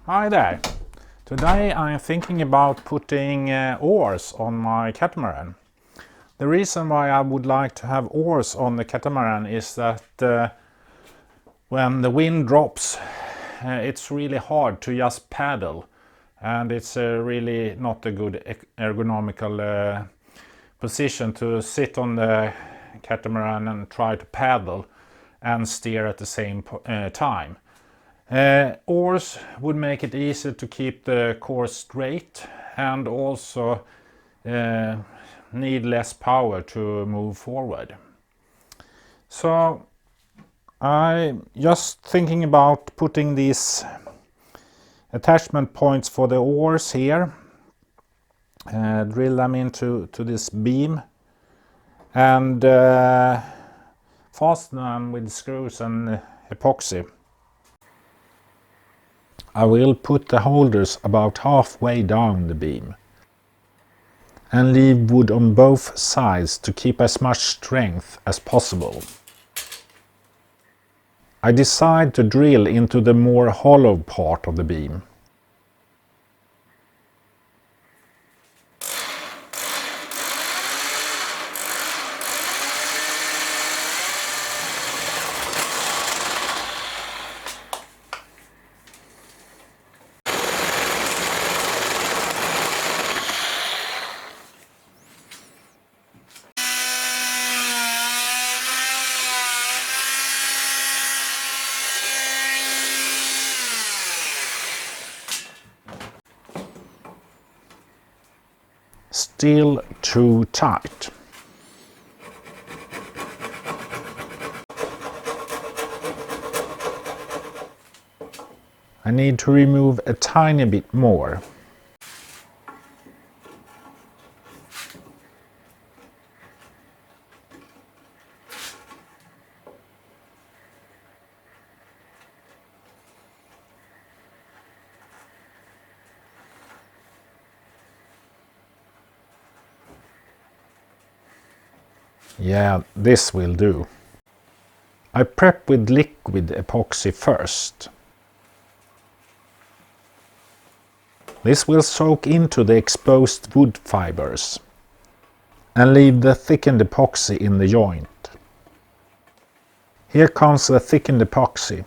Hi there! Today I'm thinking about putting oars on my catamaran. The reason why I would like to have oars on the catamaran is that when the wind drops it's really hard to just paddle, and it's really not a good ergonomical position to sit on the catamaran and try to paddle and steer at the same time. Oars would make it easier to keep the course straight and also need less power to move forward. So I'm just thinking about putting these attachment points for the oars here, drill them into this beam and fasten them with screws and epoxy. I will put the holders about halfway down the beam and leave wood on both sides to keep as much strength as possible. I decide to drill into the more hollow part of the beam. Still too tight. I need to remove a tiny bit more. Yeah, this will do. I prep with liquid epoxy first. This will soak into the exposed wood fibers and leave the thickened epoxy in the joint. Here comes the thickened epoxy.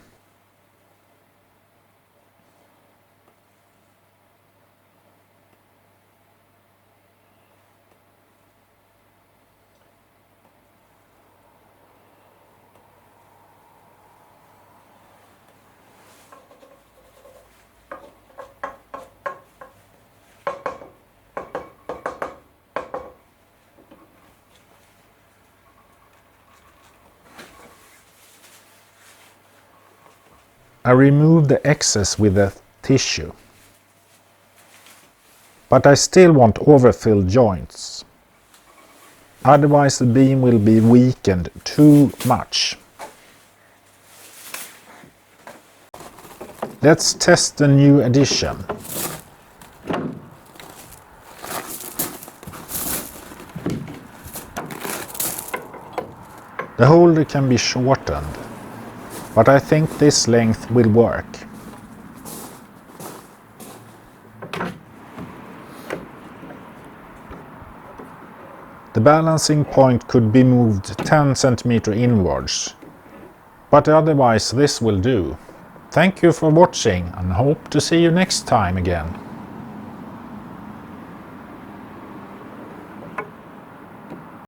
I remove the excess with a tissue. But I still want overfilled joints. Otherwise the beam will be weakened too much. Let's test the new addition. The holder can be shortened, but I think this length will work. The balancing point could be moved 10 cm inwards, but otherwise this will do. Thank you for watching and hope to see you next time again.